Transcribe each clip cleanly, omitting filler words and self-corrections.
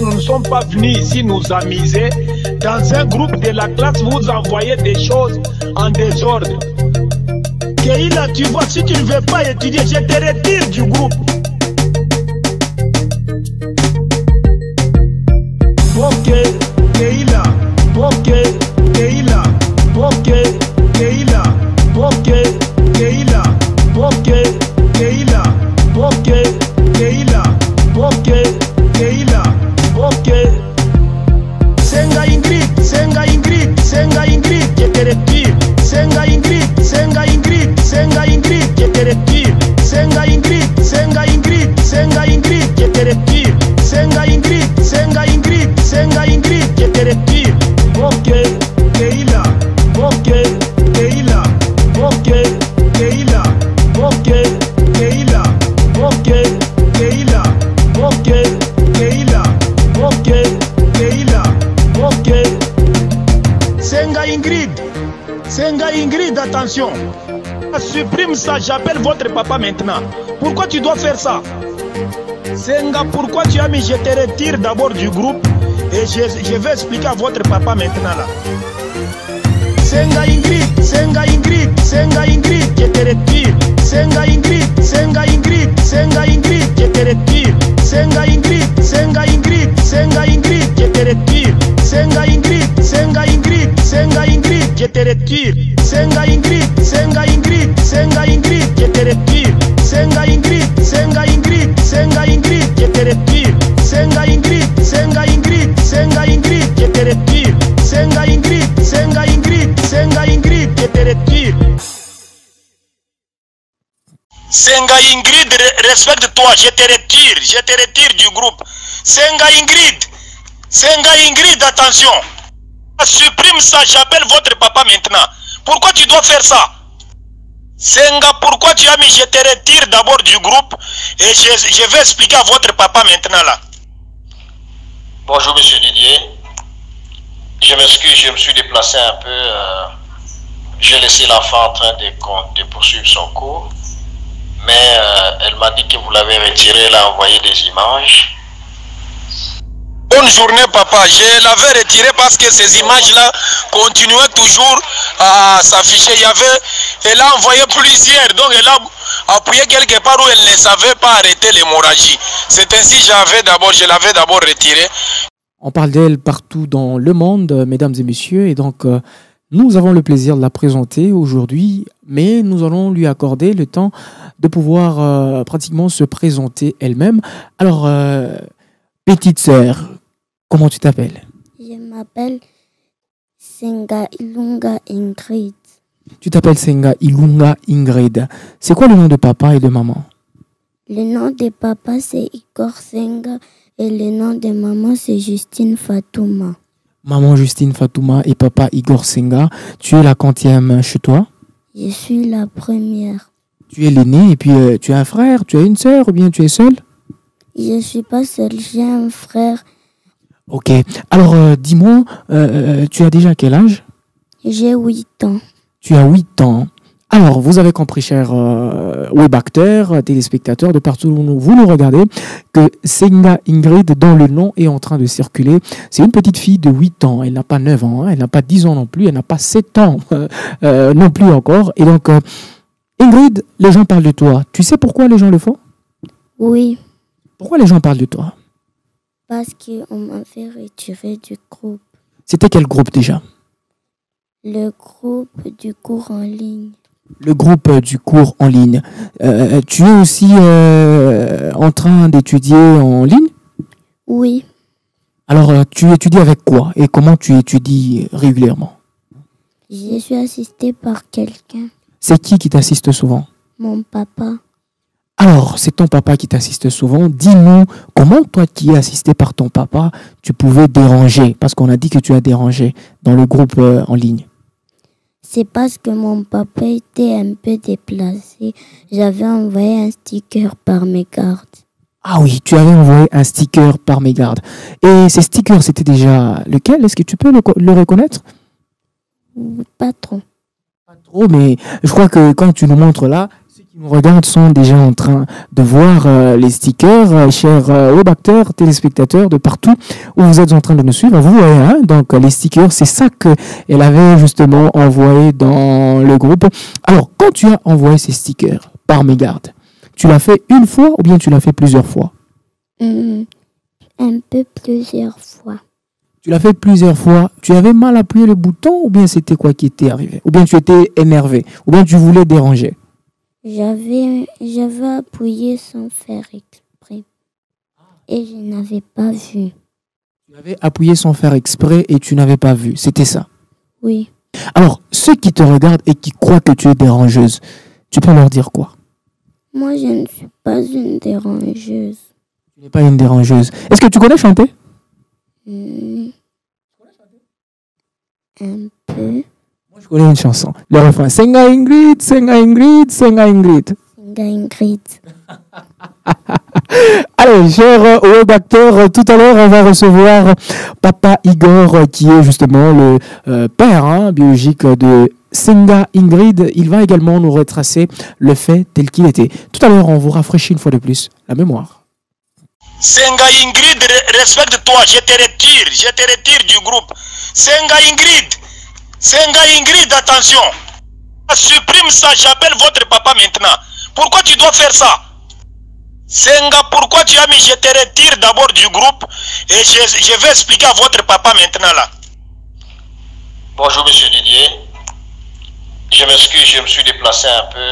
nous ne sommes pas venus ici nous amuser. Dans un groupe de la classe, vous envoyez des choses en désordre. Keïla, tu vois, si tu ne veux pas étudier, je te retire du groupe. Ok, Keïla, ok, Keïla, ok, Keïla, ok, Keïla, ok, Keïla, ok, Keïla, ok, Keïla, ok. Senga Ingrid, Senga Ingrid, Senga Ingrid, je te retire. Senga Ingrid, Senga Ingrid, Senga Ingrid, je te retire. Senga Ingrid, Senga Ingrid, Senga Ingrid, je te retire. Senga Ingrid, Senga Ingrid, Senga Ingrid, je te retire. Ok, Keïla, ok, Keïla, ok, Keïla, ok, Keïla, ok, Keïla, ok, Keïla, ok, Keïla, ok. Senga Ingrid, Senga Ingrid, attention. Supprime ça, j'appelle votre papa maintenant. Pourquoi tu dois faire ça? Senga, pourquoi tu as mis? Je te retire d'abord du groupe et je vais expliquer à votre papa maintenant là. Senga Ingrid, Senga Ingrid, Senga Ingrid, je te retire. Senga Ingrid, Senga Ingrid, Senga Ingrid, je te retire. Senga Ingrid, Senga Ingrid, Senga Ingrid, je te retire. Senga Ingrid, Senga Ingrid, Senga Ingrid, je te retire. Senga Ingrid, Senga Ingrid, Senga Ingrid, je te retire. Senga Ingrid, Senga Ingrid, Senga Ingrid, je te retire. Senga Ingrid, Senga Ingrid, Senga Ingrid, je te retire. Senga Ingrid, Senga Ingrid, Senga Ingrid, je te retire. Senga Ingrid, respecte-toi, je te retire du groupe. Senga Ingrid, attention. Supprime ça, j'appelle votre papa maintenant. Pourquoi tu dois faire ça? Senga, pourquoi tu as mis? Je te retire d'abord du groupe et je vais expliquer à votre papa maintenant là. Bonjour monsieur Didier. Je m'excuse, je me suis déplacé un peu. J'ai laissé l'enfant en train de poursuivre son cours. Mais elle m'a dit que vous l'avez retiré, elle a envoyé des images. Bonne journée papa, je l'avais retiré parce que ces images-là continuaient toujours à s'afficher. Elle a envoyé plusieurs, donc elle a appuyé quelque part où elle ne savait pas arrêter l'hémorragie. C'est ainsi que je l'avais d'abord retiré. On parle d'elle partout dans le monde, mesdames et messieurs, et donc nous avons le plaisir de la présenter aujourd'hui, mais nous allons lui accorder le temps de pouvoir pratiquement se présenter elle-même. Alors, petite sœur, comment tu t'appelles? Je m'appelle Senga Ilunga Ingrid. Tu t'appelles Senga Ilunga Ingrid. C'est quoi le nom de papa et de maman? Le nom de papa, c'est Igor Senga et le nom de maman, c'est Justine Fatouma. Maman Justine Fatouma et papa Igor Senga. Tu es la quantième chez toi? Je suis la première. Tu es l'aîné et puis tu as un frère, tu as une sœur ou bien tu es seule? Je ne suis pas seule, j'ai un frère. Ok. Alors, dis-moi, tu as déjà quel âge? J'ai 8 ans. Tu as 8 ans. Alors, vous avez compris, chers webacteurs, téléspectateurs, de partout où vous nous regardez, que Senga Ingrid, dont le nom est en train de circuler, c'est une petite fille de 8 ans. Elle n'a pas 9 ans, hein, elle n'a pas 10 ans non plus, elle n'a pas 7 ans non plus encore. Et donc, Ingrid, les gens parlent de toi. Tu sais pourquoi les gens le font? Oui. Pourquoi les gens parlent de toi? Parce qu'on m'a fait retirer du groupe. C'était quel groupe déjà? Le groupe du cours en ligne. Le groupe du cours en ligne. Tu es aussi en train d'étudier en ligne? Oui. Alors, tu étudies avec quoi et comment tu étudies régulièrement? Je suis assistée par quelqu'un. C'est qui t'assiste souvent? Mon papa. Alors, c'est ton papa qui t'assiste souvent. Dis-nous, comment toi qui es assisté par ton papa, tu pouvais déranger? Parce qu'on a dit que tu as dérangé dans le groupe en ligne. C'est parce que mon papa était un peu déplacé. J'avais envoyé un sticker par mes gardes. Ah oui, tu avais envoyé un sticker par mégarde. Et ces stickers, c'était déjà lequel? Est-ce que tu peux le reconnaître? Pas trop. Pas trop, mais je crois que quand tu nous montres là, ce qui Qui nous regardent sont déjà en train de voir les stickers, chers webacteurs, téléspectateurs de partout où vous êtes en train de nous suivre. Vous voyez, hein, donc les stickers, c'est ça qu'elle avait justement envoyé dans le groupe. Alors, quand tu as envoyé ces stickers par mégarde, tu l'as fait une fois ou bien tu l'as fait plusieurs fois? Un peu plusieurs fois. Tu l'as fait plusieurs fois. Tu avais mal appuyé le bouton ou bien c'était quoi qui était arrivé? Ou bien tu étais énervé? Ou bien tu voulais déranger? J'avais appuyé sans faire exprès. Et je n'avais pas vu. Tu avais appuyé sans faire exprès et tu n'avais pas vu. C'était ça? Oui. Alors, ceux qui te regardent et qui croient que tu es dérangeuse, tu peux leur dire quoi? Moi, je ne suis pas une dérangeuse. Tu n'es pas une dérangeuse. Est-ce que tu connais chanter? Un peu. Moi, je connais une chanson. Le refrain. Senga Ingrid, Senga Ingrid, Senga Ingrid. Senga Ingrid. Allez, cher webacteur, tout à l'heure, on va recevoir Papa Igor, qui est justement le père biologique de Senga Ingrid. Il va également nous retracer le fait tel qu'il était. Tout à l'heure, on vous rafraîchit une fois de plus la mémoire. Senga Ingrid, respecte-toi, je te retire du groupe. Senga Ingrid, attention. Supprime ça, j'appelle votre papa maintenant. Pourquoi tu dois faire ça? Senga, pourquoi tu as mis je te retire d'abord du groupe et je vais expliquer à votre papa maintenant là. Bonjour monsieur Didier. Je m'excuse, je me suis déplacé un peu.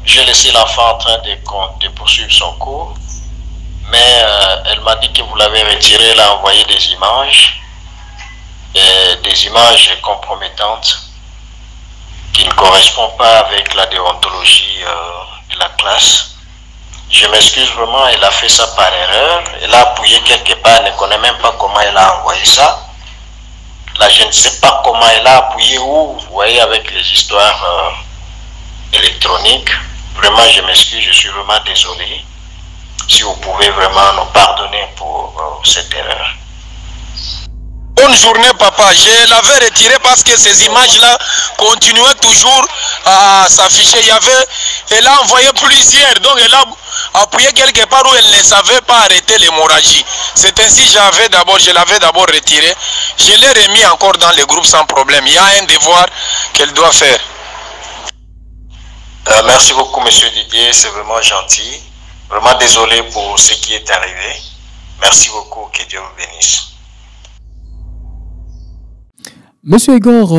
J'ai laissé l'enfant en train de poursuivre son cours. Mais elle m'a dit que vous l'avez retiré, elle a envoyé des images compromettantes qui ne correspondent pas avec la déontologie de la classe. Je m'excuse vraiment, elle a fait ça par erreur. Elle a appuyé quelque part, elle ne connaît même pas comment elle a envoyé ça. Là, je ne sais pas comment elle a appuyé où, vous voyez, avec les histoires électroniques. Vraiment, je m'excuse, je suis vraiment désolé. Si vous pouvez vraiment nous pardonner pour cette erreur. Bonne journée papa, je l'avais retiré parce que ces images-là continuaient toujours à s'afficher. Elle a envoyé plusieurs, donc elle a appuyé quelque part où elle ne savait pas arrêter l'hémorragie. C'est ainsi que je l'avais d'abord retiré. Je l'ai remis encore dans le groupe sans problème. Il y a un devoir qu'elle doit faire. Merci beaucoup monsieur Didier, c'est vraiment gentil. Vraiment désolé pour ce qui est arrivé. Merci beaucoup, que Dieu vous bénisse. Monsieur Igor,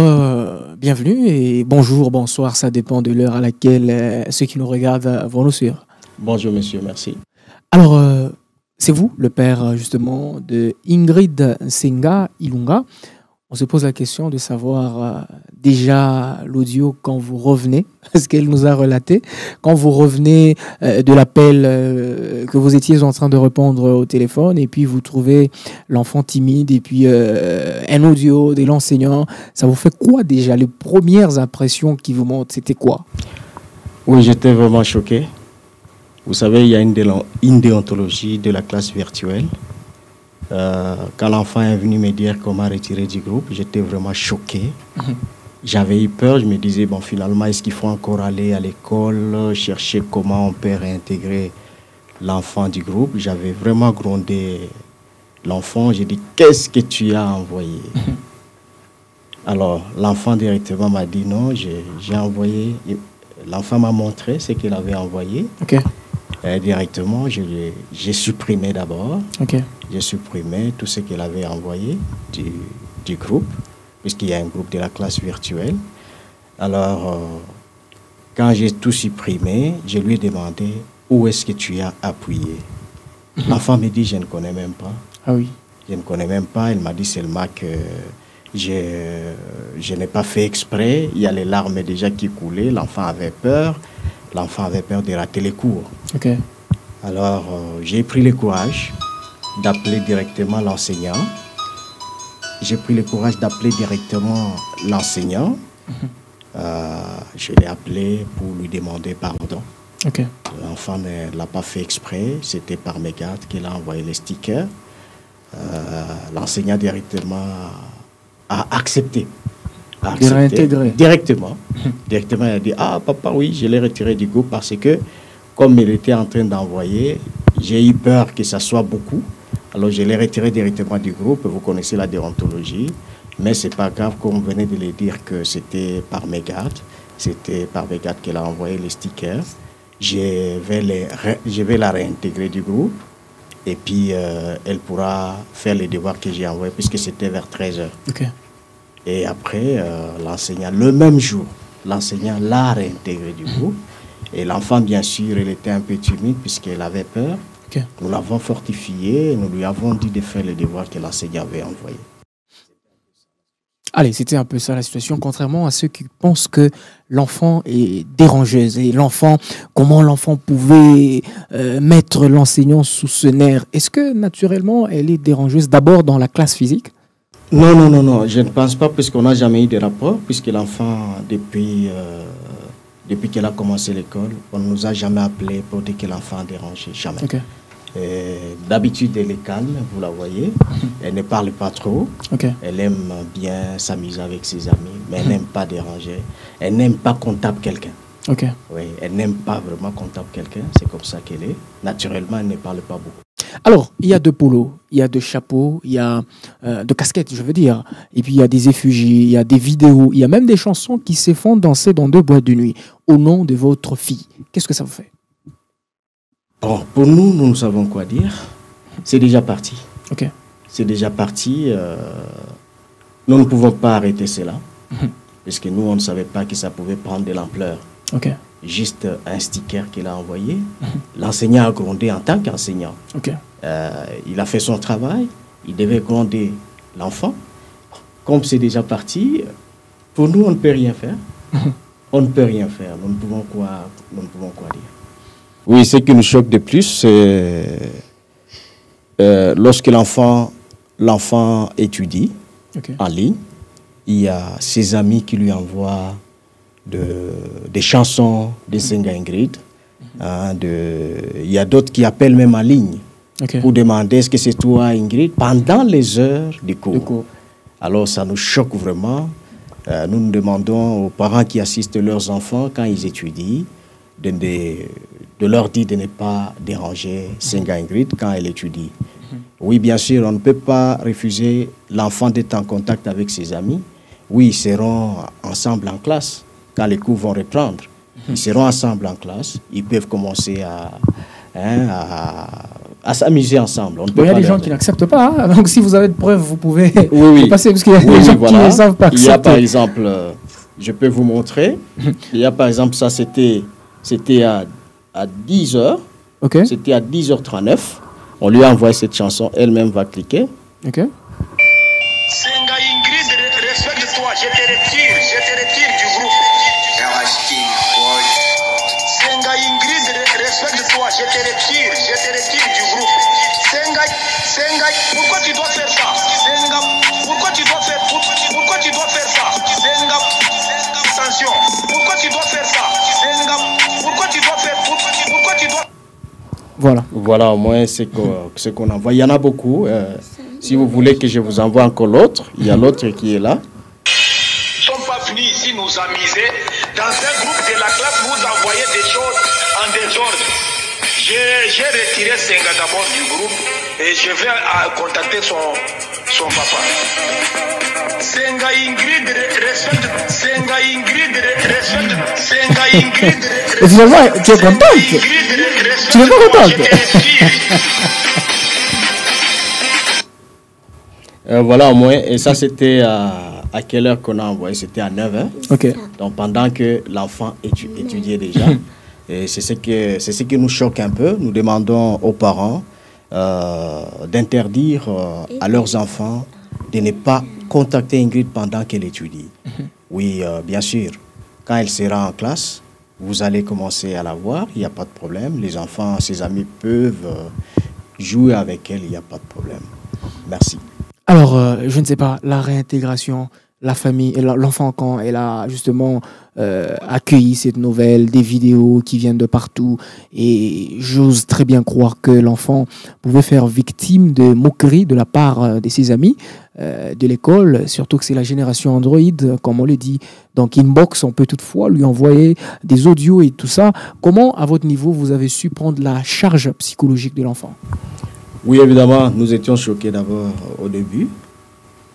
bienvenue et bonjour, bonsoir, ça dépend de l'heure à laquelle ceux qui nous regardent vont nous suivre. Bonjour monsieur, merci. Alors, c'est vous, le père justement de Ingrid Senga Ilunga. On se pose la question de savoir déjà l'audio quand vous revenez, ce qu'elle nous a relaté, quand vous revenez de l'appel que vous étiez en train de répondre au téléphone et puis vous trouvez l'enfant timide et puis un audio de l'enseignant. Ça vous fait quoi déjà? Les premières impressions qui vous montrent, c'était quoi? Oui, j'étais vraiment choqué. Vous savez, il y a une déontologie de la classe virtuelle. Quand l'enfant est venu me dire comment retirer du groupe, j'étais vraiment choqué. J'avais eu peur, je me disais, bon, finalement, est-ce qu'il faut encore aller à l'école, chercher comment on peut réintégrer l'enfant du groupe? J'avais vraiment grondé l'enfant, j'ai dit, qu'est-ce que tu as envoyé? Alors, l'enfant directement m'a dit, non, j'ai envoyé, l'enfant m'a montré ce qu'il avait envoyé. Ok. Directement, j'ai supprimé d'abord. Ok. J'ai supprimé tout ce qu'elle avait envoyé du groupe, puisqu'il y a un groupe de la classe virtuelle. Alors, quand j'ai tout supprimé, je lui ai demandé où est-ce que tu as appuyé. L'enfant me dit, je ne connais même pas. Ah oui. Je ne connais même pas. Elle m'a dit seulement que je n'ai pas fait exprès. Il y a les larmes déjà qui coulaient. L'enfant avait peur. L'enfant avait peur de rater les cours. Ok. Alors, j'ai pris le courage d'appeler directement l'enseignant. J'ai pris le courage d'appeler directement l'enseignant. Je l'ai appelé pour lui demander pardon. Ok. L'enfant ne l'a pas fait exprès. C'était par mégarde qu'il a envoyé les stickers. L'enseignant directement a accepté a De réintégrer. directement. Directement, il a dit, ah papa, oui, je l'ai retiré du groupe parce que, comme il était en train d'envoyer, j'ai eu peur que ça soit beaucoup. Alors je l'ai retiré directement du groupe. Vous connaissez la déontologie. Mais c'est pas grave, comme vous venez de le dire, que c'était par mégarde. C'était par mégarde qu'elle a envoyé les stickers. Je vais la réintégrer du groupe. Et puis, elle pourra faire les devoirs que j'ai envoyés, puisque c'était vers 13h. Ok. Et après, l'enseignant, le même jour, l'enseignant l'a réintégré du groupe. Et l'enfant, bien sûr, elle était un peu timide, puisqu'elle avait peur. Ok. Nous l'avons fortifié, nous lui avons dit de faire les devoirs que l'enseignant avait envoyés. Allez, c'était un peu ça la situation, contrairement à ceux qui pensent que l'enfant est dérangeuse. Et l'enfant, comment l'enfant pouvait mettre l'enseignant sous ce nerf? Est-ce que naturellement, elle est dérangeuse d'abord dans la classe physique? Non, non, non, non, je ne pense pas, puisqu'on n'a jamais eu de rapport, puisque l'enfant, depuis qu'elle a commencé l'école, on ne nous a jamais appelé pour dire que l'enfant a dérangé, jamais. Ok. D'habitude, elle est calme, vous la voyez. Elle ne parle pas trop. Ok. Elle aime bien s'amuser avec ses amis, mais elle n'aime pas déranger. Elle n'aime pas qu'on tape quelqu'un. Ok. Oui, elle n'aime pas vraiment qu'on tape quelqu'un. C'est comme ça qu'elle est. Naturellement, elle ne parle pas beaucoup. Alors, il y a de polos, il y a de chapeaux, il y a de casquettes, je veux dire. Et puis, il y a des effigies, il y a des vidéos, il y a même des chansons qui se font danser dans 2 boîtes de nuit au nom de votre fille. Qu'est-ce que ça vous fait? Bon, pour nous, nous savons quoi dire. C'est déjà parti. Ok. C'est déjà parti. Nous ne pouvons pas arrêter cela. Parce que nous, on ne savait pas que ça pouvait prendre de l'ampleur. Ok. Juste un sticker qu'il a envoyé. L'enseignant a grondé en tant qu'enseignant. Ok. Il a fait son travail. Il devait gronder l'enfant. Comme c'est déjà parti, pour nous, on ne peut rien faire. On ne peut rien faire. Nous ne pouvons quoi dire. Oui, ce qui nous choque de plus, c'est lorsque l'enfant étudie en ligne, il y a ses amis qui lui envoient des chansons de Senga Ingrid. Il y a d'autres qui appellent même en ligne pour demander est-ce que c'est toi Ingrid pendant les heures de cours. Alors ça nous choque vraiment. Nous demandons aux parents qui assistent leurs enfants quand ils étudient de leur dire de ne pas déranger Senga Ingrid quand elle étudie. Oui, bien sûr, on ne peut pas refuser l'enfant d'être en contact avec ses amis. Oui, ils seront ensemble en classe quand les cours vont reprendre. Ils seront ensemble en classe. Ils peuvent commencer à s'amuser ensemble. Il y a des gens qui n'acceptent pas. Hein. Donc, si vous avez de preuves, vous pouvez passer. Parce qu'il y a des gens qui ne savent pas accepter. Il y a par exemple, je peux vous montrer. Il y a par exemple, ça c'était à 10h. Okay. C'était à 10h39. On lui a envoyé cette chanson. Elle-même va cliquer. Ok. Senga Ingrid, respecte-toi. Je te retire du groupe. Senga Ingrid, respecte-toi. Je te retire du groupe. Senga, pourquoi tu dois faire ça? Senga, pourquoi tu dois faire ça? Senga, attention. Pourquoi tu dois faire ça? Senga, pourquoi tu dois faire? Pourquoi tu dois... Voilà, au moins ce qu'on envoie. Il y en a beaucoup. Si vous voulez que je vous envoie encore l'autre, il y a l'autre qui est là. Nous ne sommes pas venus ici nous amuser. Dans un groupe de la classe, vous envoyez des choses en désordre. J'ai retiré Senga d'abord du groupe et je vais contacter son papa. Senga Ingrid, respecte. Senga Ingrid, respecte. Senga Ingrid, respecte. Et finalement, tu es contente. Tu n'es pas contente. Voilà, au moins. Et ça, c'était à quelle heure qu'on a envoyé? C'était à 9h. Ok. Donc, pendant que l'enfant étudiait déjà. Et c'est ce qui nous choque un peu. Nous demandons aux parents d'interdire à leurs enfants de ne pas contacter Ingrid pendant qu'elle étudie. Oui, bien sûr. Quand elle sera en classe, vous allez commencer à la voir, il n'y a pas de problème. Les enfants, ses amis peuvent jouer avec elle, il n'y a pas de problème. Merci. Alors, je ne sais pas, la réintégration, la famille, l'enfant quand elle a justement accueilli cette nouvelle, des vidéos qui viennent de partout, et j'ose très bien croire que l'enfant pouvait faire victime de moqueries de la part de ses amis de l'école, surtout que c'est la génération Android, comme on le dit. Donc inbox, on peut toutefois lui envoyer des audios et tout ça. Comment, à votre niveau, vous avez su prendre la charge psychologique de l'enfant? Oui, évidemment, nous étions choqués d'abord au début.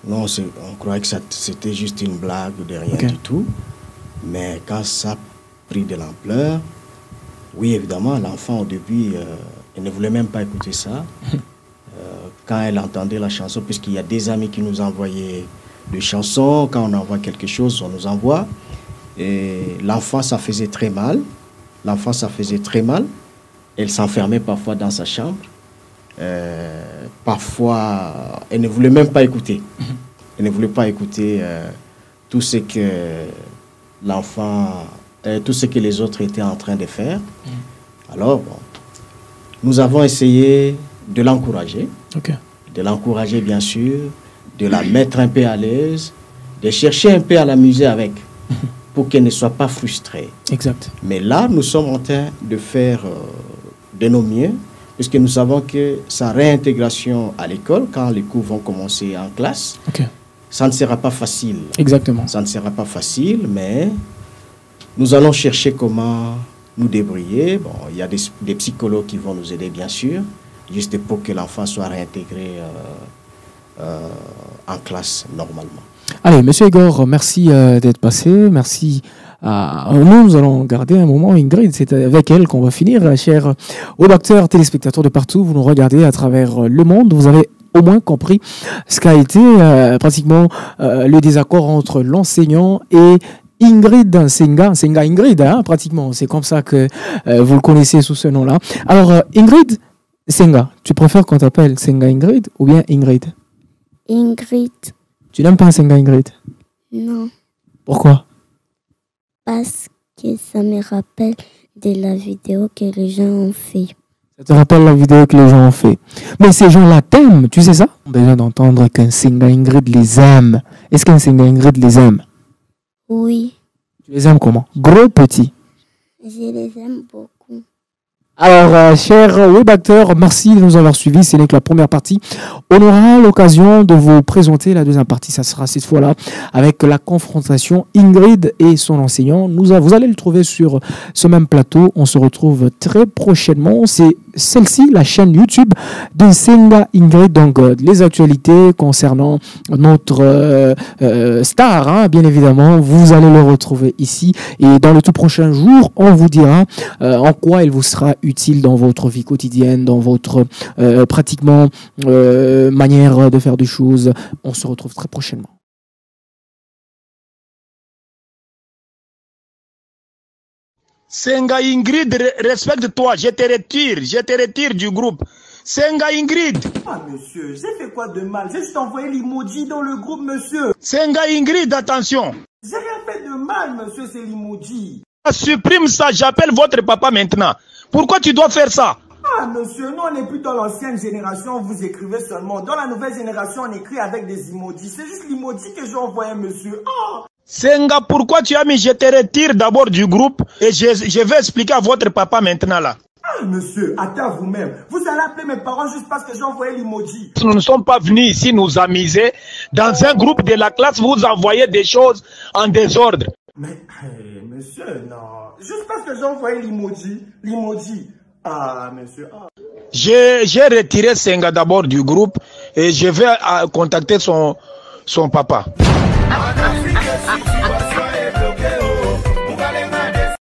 Non, on croyait que c'était juste une blague ou de rien du tout. Mais quand ça a pris de l'ampleur, oui, évidemment, l'enfant au début, elle ne voulait même pas écouter ça. Quand elle entendait la chanson, puisqu'il y a des amis qui nous envoyaient des chansons, quand on envoie quelque chose, on nous envoie. Et l'enfant, ça faisait très mal. L'enfant, ça faisait très mal. Elle s'enfermait parfois dans sa chambre. Parfois, elle ne voulait même pas écouter. Elle ne voulait pas écouter tout ce que l'enfant, tout ce que les autres étaient en train de faire. Alors, bon, nous avons essayé de l'encourager. De l'encourager, bien sûr, de la mettre un peu à l'aise, de chercher un peu à l'amuser avec, pour qu'elle ne soit pas frustrée. Exact. Mais là, nous sommes en train de faire de nos mieux, puisque nous savons que sa réintégration à l'école, quand les cours vont commencer en classe, ça ne sera pas facile. Exactement. Ça ne sera pas facile, mais nous allons chercher comment nous débrouiller. Bon, il y a des psychologues qui vont nous aider, bien sûr, juste pour que l'enfant soit réintégré en classe normalement. Allez, Monsieur Igor, merci d'être passé. Merci. Nous allons garder un moment, Ingrid, c'est avec elle qu'on va finir. Chers auditeurs, téléspectateurs de partout, vous nous regardez à travers le monde, vous avez au moins compris ce qu'a été pratiquement le désaccord entre l'enseignant et Ingrid Senga Ingrid, hein, pratiquement, c'est comme ça que vous le connaissez sous ce nom-là. Alors, Ingrid Senga, tu préfères qu'on t'appelle Senga Ingrid ou bien Ingrid? Ingrid. Tu n'aimes pas Senga Ingrid? Non. Pourquoi? Parce que ça me rappelle de la vidéo que les gens ont fait. Ça te rappelle la vidéo que les gens ont fait. Mais ces gens-là t'aiment, tu sais ça? On a besoin d'entendre qu'un Senga Ingrid les aime. Est-ce qu'un Senga Ingrid les aime? Oui. Tu les aimes comment? Gros, petit? Je les aime beaucoup. Alors, chers webacteurs, merci de nous avoir suivis. Ce n'est que la première partie. On aura l'occasion de vous présenter la deuxième partie. Ça sera cette fois-là avec la confrontation Ingrid et son enseignant. Vous allez le trouver sur ce même plateau. On se retrouve très prochainement. C'est celle-ci, la chaîne YouTube de Senga Ingrid. Donc, les actualités concernant notre star, hein, bien évidemment, vous allez le retrouver ici. Et dans le tout prochain jour, on vous dira en quoi il vous sera utile dans votre vie quotidienne, dans votre pratiquement manière de faire des choses. On se retrouve très prochainement. Senga Ingrid, respecte-toi, je te retire du groupe. Senga Ingrid. Ah monsieur, j'ai fait quoi de mal? J'ai juste envoyé l'emoji dans le groupe, monsieur. Senga Ingrid, attention. J'ai rien fait de mal, monsieur, c'est l'emoji. Supprime ça, j'appelle votre papa maintenant. Pourquoi tu dois faire ça? Ah monsieur, nous on n'est plus dans l'ancienne génération, vous écrivez seulement. Dans la nouvelle génération, on écrit avec des emojis. C'est juste l'emoji que j'ai envoyé, monsieur. Oh. Senga, pourquoi tu as mis je te retire d'abord du groupe et je vais expliquer à votre papa maintenant là. Ah monsieur, attends vous-même. Vous allez appeler mes parents juste parce que j'ai envoyé l'emoji. Nous ne sommes pas venus ici nous amuser. Dans un groupe de la classe, vous envoyez des choses en désordre. Mais, monsieur, non. Juste parce que j'ai envoyé l'emoji. Ah, monsieur. Ah. J'ai retiré Senga d'abord du groupe et je vais contacter son papa.